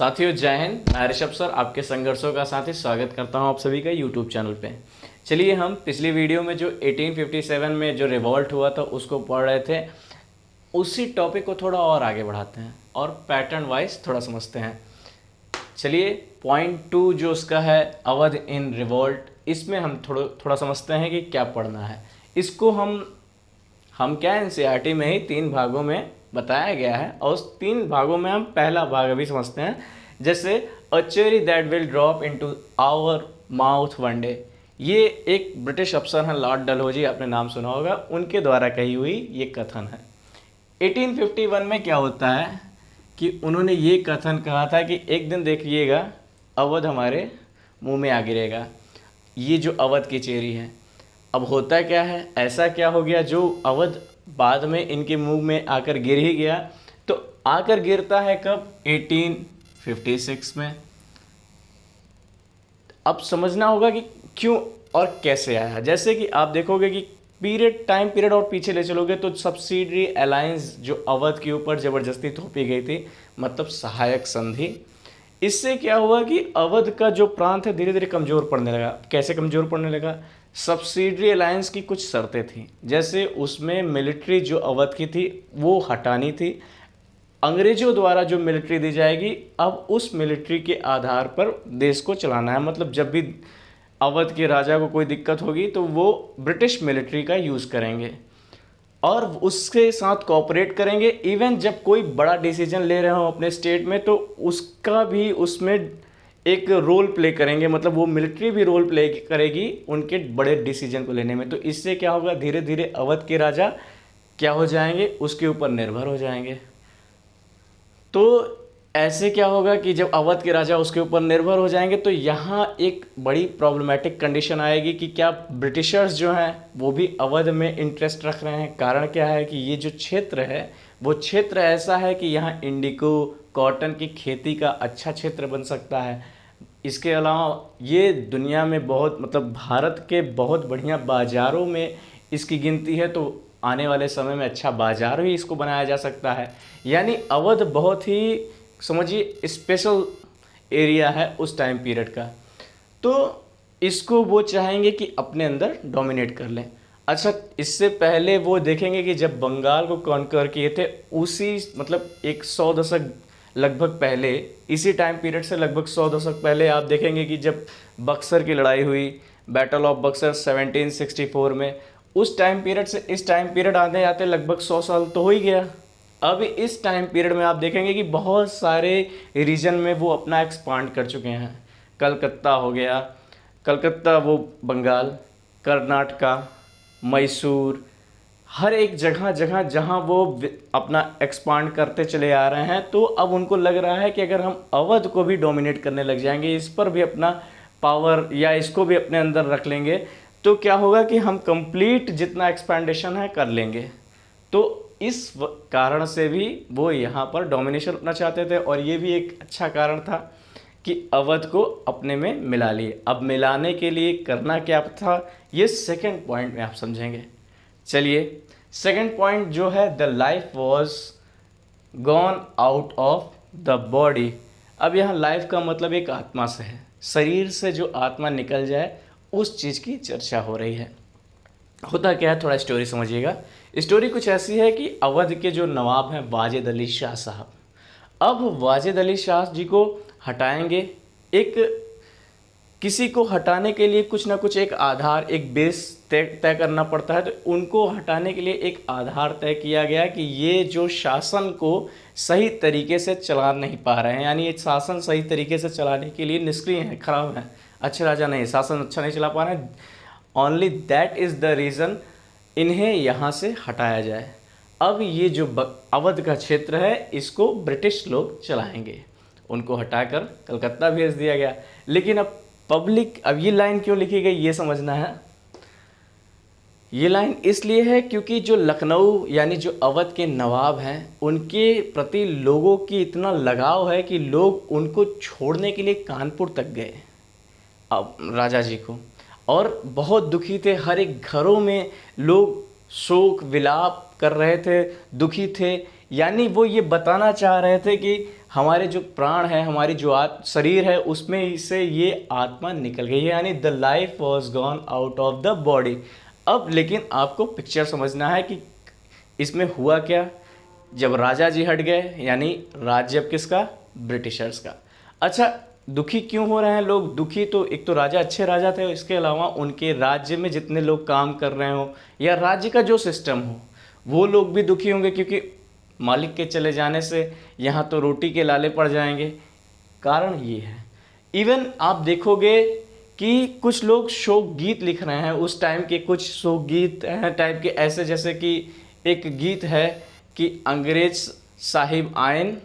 साथियों जय हिंद। मैं ऋषभ सर आपके संघर्षों का साथी स्वागत करता हूं आप सभी का यूट्यूब चैनल पे। चलिए हम पिछली वीडियो में जो 1857 में जो रिवॉल्ट हुआ था उसको पढ़ रहे थे, उसी टॉपिक को थोड़ा और आगे बढ़ाते हैं और पैटर्न वाइज थोड़ा समझते हैं। चलिए पॉइंट 2 जो उसका है अवध इन रिवॉल्ट, इसमें हम थोड़ा समझते हैं कि क्या पढ़ना है। इसको हम क्या एनसीईआरटी में ही 3 भागों में बताया गया है और उस 3 भागों में हम पहला भाग अभी समझते हैं। जैसे a cherry that will drop into our mouth one day, ये एक ब्रिटिश अफसर हैं लॉर्ड डलहौजी, आपने नाम सुना होगा, उनके द्वारा कही हुई ये कथन है। 1851 में क्या होता है कि उन्होंने ये कथन कहा था कि एक दिन देखिएगा अवध हमारे मुंह में आ गिरेगा, ये जो अवध की चेरी है। अब होता क्या है, ऐसा क्या हो गया जो अवध बाद में इनके मुंह में आकर गिर ही गया। तो आकर गिरता है कब, 1856 में। अब समझना होगा कि क्यों और कैसे आया। जैसे कि आप देखोगे कि टाइम पीरियड और पीछे ले चलोगे तो सब्सिडरी अलायंस जो अवध के ऊपर ज़बरदस्ती थोपी गई थी, मतलब सहायक संधि। इससे क्या हुआ कि अवध का जो प्रांत है धीरे धीरे कमज़ोर पड़ने लगा। कैसे कमज़ोर पड़ने लगा, सब्सिडरी अलायंस की कुछ शर्तें थी, जैसे उसमें मिलिट्री जो अवध की थी वो हटानी थी। अंग्रेजों द्वारा जो मिलिट्री दी जाएगी, अब उस मिलिट्री के आधार पर देश को चलाना है। मतलब जब भी अवध के राजा को कोई दिक्कत होगी तो वो ब्रिटिश मिलिट्री का यूज़ करेंगे और उसके साथ कोऑपरेट करेंगे। इवन जब कोई बड़ा डिसीजन ले रहे हो अपने स्टेट में तो उसका भी उसमें एक रोल प्ले करेंगे, मतलब वो मिलिट्री भी रोल प्ले करेगी उनके बड़े डिसीजन को लेने में। तो इससे क्या होगा, धीरे धीरे अवध के राजा क्या हो जाएंगे, उसके ऊपर निर्भर हो जाएंगे। तो ऐसे क्या होगा कि जब अवध के राजा उसके ऊपर निर्भर हो जाएंगे तो यहाँ एक बड़ी प्रॉब्लमेटिक कंडीशन आएगी कि क्या ब्रिटिशर्स जो हैं वो भी अवध में इंटरेस्ट रख रहे हैं। कारण क्या है कि ये जो क्षेत्र है वो क्षेत्र ऐसा है कि यहाँ इंडिको कॉटन की खेती का अच्छा क्षेत्र बन सकता है। इसके अलावा ये दुनिया में बहुत, मतलब भारत के बहुत बढ़िया बाज़ारों में इसकी गिनती है, तो आने वाले समय में अच्छा बाज़ार भी इसको बनाया जा सकता है। यानी अवध बहुत ही समझिए स्पेशल एरिया है उस टाइम पीरियड का। तो इसको वो चाहेंगे कि अपने अंदर डोमिनेट कर लें। अच्छा, इससे पहले वो देखेंगे कि जब बंगाल को कॉन्कर किए थे उसी, मतलब एक 100 दशक लगभग पहले, इसी टाइम पीरियड से लगभग 100 दशक पहले आप देखेंगे कि जब बक्सर की लड़ाई हुई, बैटल ऑफ बक्सर 1764 में, उस टाइम पीरियड से इस टाइम पीरियड आते आते लगभग 100 साल तो हो ही गया। अब इस टाइम पीरियड में आप देखेंगे कि बहुत सारे रीजन में वो अपना एक्सपांड कर चुके हैं। कलकत्ता हो गया, कलकत्ता वो बंगाल, कर्नाटका, मैसूर, हर एक जगह जगह जहाँ वो अपना एक्सपांड करते चले आ रहे हैं। तो अब उनको लग रहा है कि अगर हम अवध को भी डोमिनेट करने लग जाएंगे, इस पर भी अपना पावर या इसको भी अपने अंदर रख लेंगे, तो क्या होगा कि हम कंप्लीट जितना एक्सपेंडेशन है कर लेंगे। तो इस कारण से भी वो यहाँ पर डोमिनेशन अपना चाहते थे और ये भी एक अच्छा कारण था कि अवध को अपने में मिला लिए। अब मिलाने के लिए करना क्या था, ये सेकंड पॉइंट में आप समझेंगे। चलिए सेकंड पॉइंट जो है, the life was gone out of the body. अब यहाँ लाइफ का मतलब एक आत्मा से है, शरीर से जो आत्मा निकल जाए उस चीज़ की चर्चा हो रही है। होता क्या है, थोड़ा स्टोरी समझिएगा। स्टोरी कुछ ऐसी है कि अवध के जो नवाब हैं वाजिद अली शाह साहब, अब वाजिद अली शाह जी को हटाएंगे। एक किसी को हटाने के लिए कुछ ना कुछ एक आधार, एक बेस तय करना पड़ता है। तो उनको हटाने के लिए एक आधार तय किया गया कि ये जो शासन को सही तरीके से चला नहीं पा रहे हैं, यानी ये शासन सही तरीके से चलाने के लिए निष्क्रिय हैं, खराब हैं, अच्छे राजा नहीं, शासन अच्छा नहीं चला पा रहे हैं। Only that is the reason इन्हें यहाँ से हटाया जाए। अब ये जो अवध का क्षेत्र है इसको ब्रिटिश लोग चलाएंगे। उनको हटाकर कलकत्ता भेज दिया गया। लेकिन अब पब्लिक, अब ये लाइन क्यों लिखी गई ये समझना है। ये लाइन इसलिए है क्योंकि जो लखनऊ यानी जो अवध के नवाब हैं उनके प्रति लोगों की इतना लगाव है कि लोग उनको छोड़ने के लिए कानपुर तक गए अब राजा जी को, और बहुत दुखी थे। हर एक घरों में लोग शोक विलाप कर रहे थे, दुखी थे। यानी वो ये बताना चाह रहे थे कि हमारे जो प्राण है, हमारी जो शरीर है, उसमें से ये आत्मा निकल गई है, यानी the life was gone out of the body. अब लेकिन आपको पिक्चर समझना है कि इसमें हुआ क्या। जब राजा जी हट गए, यानी राज्य अब किसका? ब्रिटिशर्स का। अच्छा, दुखी क्यों हो रहे हैं लोग? दुखी तो एक तो राजा अच्छे राजा थे, इसके अलावा उनके राज्य में जितने लोग काम कर रहे हो या राज्य का जो सिस्टम हो, वो लोग भी दुखी होंगे, क्योंकि मालिक के चले जाने से यहाँ तो रोटी के लाले पड़ जाएंगे। कारण ये है। इवन आप देखोगे कि कुछ लोग शोक गीत लिख रहे हैं उस टाइम के, कुछ शोक गीत हैं टाइप के ऐसे, जैसे कि एक गीत है कि अंग्रेज साहिब आयन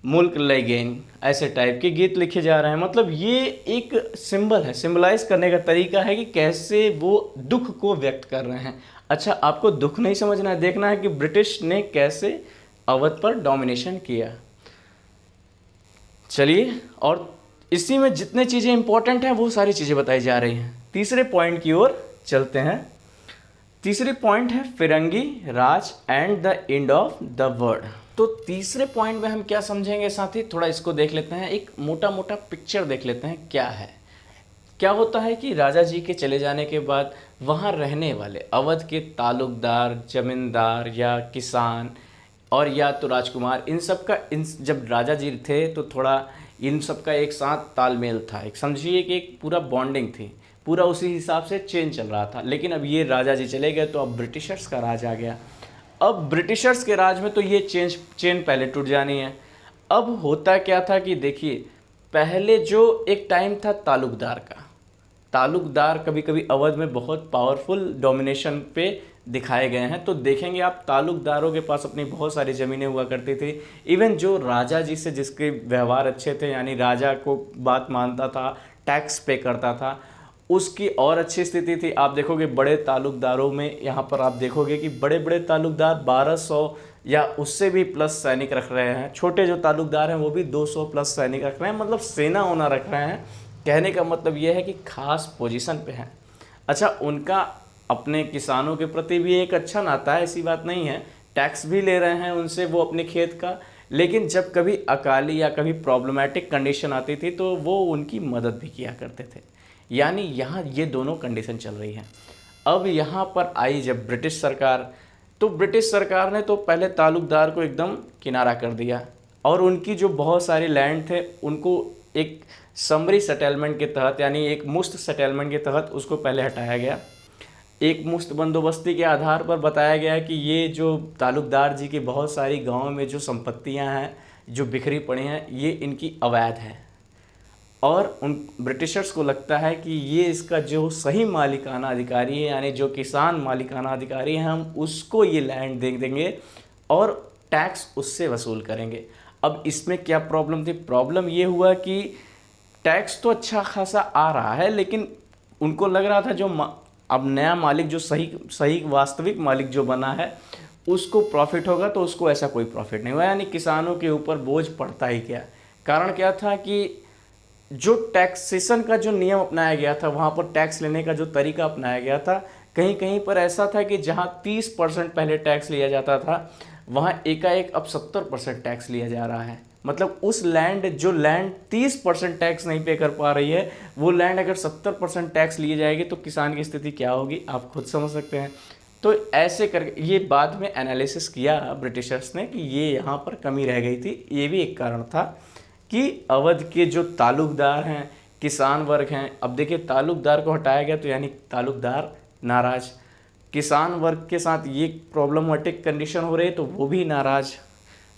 मुल्क ले गए, ऐसे टाइप के गीत लिखे जा रहे हैं। मतलब ये एक सिंबल है, सिंबलाइज करने का तरीका है कि कैसे वो दुख को व्यक्त कर रहे हैं। अच्छा, आपको दुख नहीं समझना है, देखना है कि ब्रिटिश ने कैसे अवध पर डोमिनेशन किया। चलिए, और इसी में जितने चीज़ें इंपॉर्टेंट हैं वो सारी चीज़ें बताई जा रही हैं। तीसरे पॉइंट की ओर चलते हैं। तीसरे पॉइंट है फिरंगी राज and the end of the world. तो तीसरे पॉइंट में हम क्या समझेंगे साथी, थोड़ा इसको देख लेते हैं, एक मोटा मोटा पिक्चर देख लेते हैं क्या है। क्या होता है कि राजा जी के चले जाने के बाद वहाँ रहने वाले अवध के तालुकदार, जमींदार या किसान और या तो राजकुमार, इन सब का जब राजा जी थे तो थोड़ा इन सब का एक साथ तालमेल था, एक समझिए कि एक पूरा बॉन्डिंग थी, पूरा उसी हिसाब से चेंज चल रहा था। लेकिन अब ये राजा जी चले गए तो अब ब्रिटिशर्स का राज आ गया। अब ब्रिटिशर्स के राज में तो ये चेन पहले टूट जानी है। अब होता क्या था कि देखिए, पहले जो एक टाइम था तालुकदार का, तालुकदार कभी कभी अवध में बहुत पावरफुल डोमिनेशन पे दिखाए गए हैं। तो देखेंगे आप, तालुकदारों के पास अपनी बहुत सारी ज़मीनें हुआ करती थी। इवन जो राजा जी से जिसके व्यवहार अच्छे थे, यानी राजा को बात मानता था, टैक्स पे करता था, उसकी और अच्छी स्थिति थी। आप देखोगे बड़े तालुकदारों में, यहाँ पर आप देखोगे कि बड़े बड़े तालुकदार 1200 या उससे भी प्लस सैनिक रख रहे हैं। छोटे जो तालुकदार हैं वो भी 200 प्लस सैनिक रख रहे हैं, मतलब सेना होना रख रहे हैं। कहने का मतलब ये है कि खास पोजीशन पे हैं। अच्छा, उनका अपने किसानों के प्रति भी एक अच्छा नाता है, ऐसी बात नहीं है, टैक्स भी ले रहे हैं उनसे वो अपने खेत का। लेकिन जब कभी अकाली या कभी प्रॉब्लमेटिक कंडीशन आती थी तो वो उनकी मदद भी किया करते थे। यानी यहाँ ये दोनों कंडीशन चल रही हैं। अब यहाँ पर आई जब ब्रिटिश सरकार, तो ब्रिटिश सरकार ने तो पहले तालुकदार को एकदम किनारा कर दिया और उनकी जो बहुत सारे लैंड थे उनको एक समरी सेटलमेंट के तहत, यानी एक मुश्त सेटलमेंट के तहत उसको पहले हटाया गया। एक मुश्त बंदोबस्ती के आधार पर बताया गया कि ये जो तालुकदार जी की बहुत सारी गाँव में जो संपत्तियां हैं जो बिखरी पड़ी हैं, ये इनकी अवैध है। और उन ब्रिटिशर्स को लगता है कि ये इसका जो सही मालिकाना अधिकारी है, यानी जो किसान मालिकाना अधिकारी है, हम उसको ये लैंड दे देंगे और टैक्स उससे वसूल करेंगे। अब इसमें क्या प्रॉब्लम थी? प्रॉब्लम ये हुआ कि टैक्स तो अच्छा खासा आ रहा है, लेकिन उनको लग रहा था जो अब नया मालिक जो सही वास्तविक मालिक जो बना है उसको प्रॉफिट होगा, तो उसको ऐसा कोई प्रॉफिट नहीं हुआ। यानी किसानों के ऊपर बोझ पड़ता ही क्या। कारण क्या था कि जो टैक्सेशन का जो नियम अपनाया गया था, वहाँ पर टैक्स लेने का जो तरीका अपनाया गया था, कहीं कहीं पर ऐसा था कि जहाँ 30% पहले टैक्स लिया जाता था, वहाँ एकाएक अब 70% टैक्स लिया जा रहा है। मतलब उस जो लैंड 30% टैक्स नहीं पे कर पा रही है, वो लैंड अगर 70% टैक्स लिए जाएगी तो किसान की स्थिति क्या होगी, आप खुद समझ सकते हैं। तो ऐसे करके ये बाद में एनालिसिस किया ब्रिटिशर्स ने कि ये यहाँ पर कमी रह गई थी। ये भी एक कारण था कि अवध के जो तालुकदार हैं, किसान वर्ग हैं, अब देखिए तालुकदार को हटाया गया तो यानी तालुकदार नाराज़, किसान वर्ग के साथ ये प्रॉब्लमेटिक कंडीशन हो रही है तो वो भी नाराज़।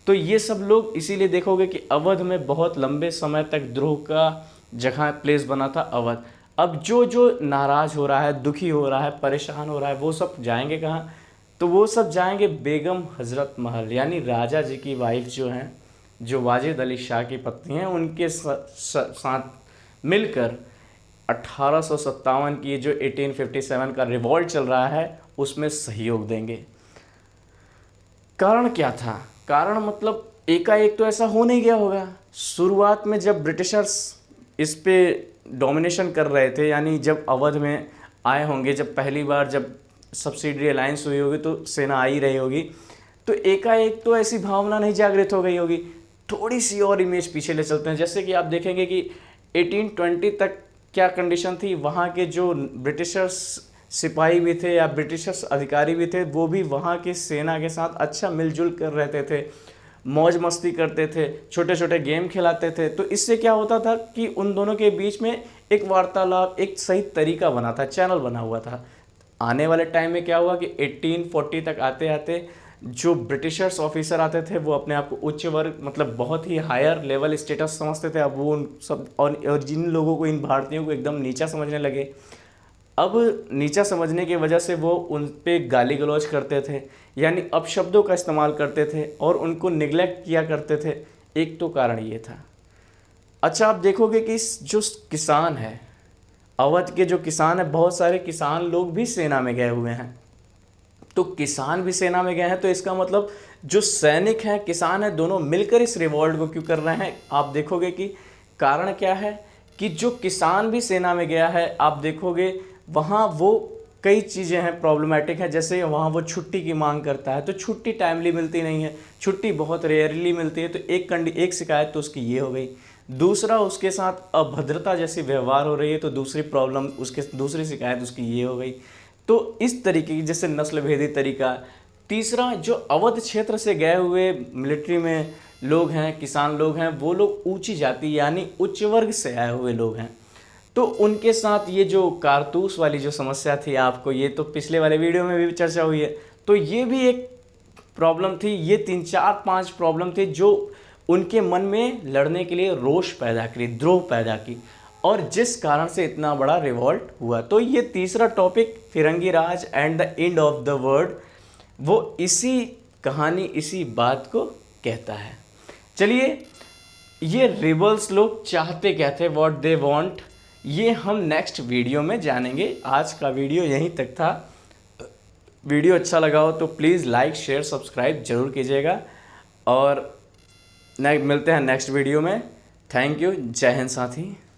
तो ये सब लोग, इसीलिए देखोगे कि अवध में बहुत लंबे समय तक द्रोह का जगह प्लेस बना था अवध। अब जो नाराज़ हो रहा है, दुखी हो रहा है, परेशान हो रहा है, वो सब जाएंगे कहाँ? तो वो सब जाएंगे बेगम हजरत महल, यानी राजा जी की वाइफ जो हैं, जो वाजिद अली शाह की पत्नी हैं, उनके साथ मिलकर 1857 की जो 1857 का रिवॉल्ट चल रहा है उसमें सहयोग देंगे। कारण क्या था? कारण मतलब एकाएक तो ऐसा हो नहीं गया होगा। शुरुआत में जब ब्रिटिशर्स इस पे डोमिनेशन कर रहे थे, यानी जब अवध में आए होंगे, जब पहली बार जब सब्सिडरी अलायंस हुई होगी तो सेना आई रही होगी, तो एकाएक तो ऐसी भावना नहीं जागृत हो गई होगी। थोड़ी सी और इमेज पीछे ले चलते हैं। जैसे कि आप देखेंगे कि 1820 तक क्या कंडीशन थी, वहाँ के जो ब्रिटिशर्स सिपाही भी थे या ब्रिटिशर्स अधिकारी भी थे, वो भी वहाँ की सेना के साथ अच्छा मिलजुल कर रहते थे, मौज मस्ती करते थे, छोटे छोटे गेम खिलाते थे। तो इससे क्या होता था कि उन दोनों के बीच में एक वार्तालाप, एक सही तरीका बना था, चैनल बना हुआ था। आने वाले टाइम में क्या हुआ कि 1840 तक आते आते जो ब्रिटिशर्स ऑफिसर आते थे वो अपने आप को उच्च वर्ग, मतलब बहुत ही हायर लेवल स्टेटस समझते थे। अब वो उन सब और जिन लोगों को, इन भारतीयों को एकदम नीचा समझने लगे। अब नीचा समझने की वजह से वो उन पे गाली गलौज करते थे, यानी अपशब्दों का इस्तेमाल करते थे और उनको निगलेक्ट किया करते थे। एक तो कारण ये था। अच्छा, आप देखोगे कि जो किसान है, अवध के जो किसान है, बहुत सारे किसान लोग भी सेना में गए हुए हैं। तो किसान भी सेना में गए हैं, तो इसका मतलब जो सैनिक हैं, किसान हैं, दोनों मिलकर इस रिवॉल्ट को क्यों कर रहे हैं? आप देखोगे कि कारण क्या है कि जो किसान भी सेना में गया है, आप देखोगे वहाँ वो कई चीज़ें हैं प्रॉब्लमेटिक है। जैसे वहाँ वो छुट्टी की मांग करता है तो छुट्टी टाइमली मिलती नहीं है, छुट्टी बहुत रेयरली मिलती है। तो एक शिकायत तो उसकी ये हो गई। दूसरा, उसके साथ अभद्रता जैसी व्यवहार हो रही है, तो दूसरी प्रॉब्लम, उसके दूसरी शिकायत उसकी ये हो गई। तो इस तरीके की, जैसे नस्ल भेदी तरीका। तीसरा, जो अवध क्षेत्र से गए हुए मिलिट्री में लोग हैं, किसान लोग हैं, वो लोग ऊंची जाति यानी उच्च वर्ग से आए हुए लोग हैं। तो उनके साथ ये जो कारतूस वाली जो समस्या थी, आपको ये तो पिछले वाले वीडियो में भी चर्चा हुई है, तो ये भी एक प्रॉब्लम थी। ये 3-4-5 प्रॉब्लम थी जो उनके मन में लड़ने के लिए रोष पैदा करी, द्रोह पैदा की, और जिस कारण से इतना बड़ा रिवॉल्ट हुआ। तो ये तीसरा टॉपिक, फिरंगी राज and the end of the world, वो इसी कहानी, इसी बात को कहता है। चलिए, ये रिबल्स लोग चाहते क्या थे, व्हाट दे वांट, ये हम नेक्स्ट वीडियो में जानेंगे। आज का वीडियो यहीं तक था। वीडियो अच्छा लगा हो तो प्लीज़ लाइक, शेयर, सब्सक्राइब जरूर कीजिएगा, और मिलते हैं नेक्स्ट वीडियो में। Thank you. जय हिंद साथी।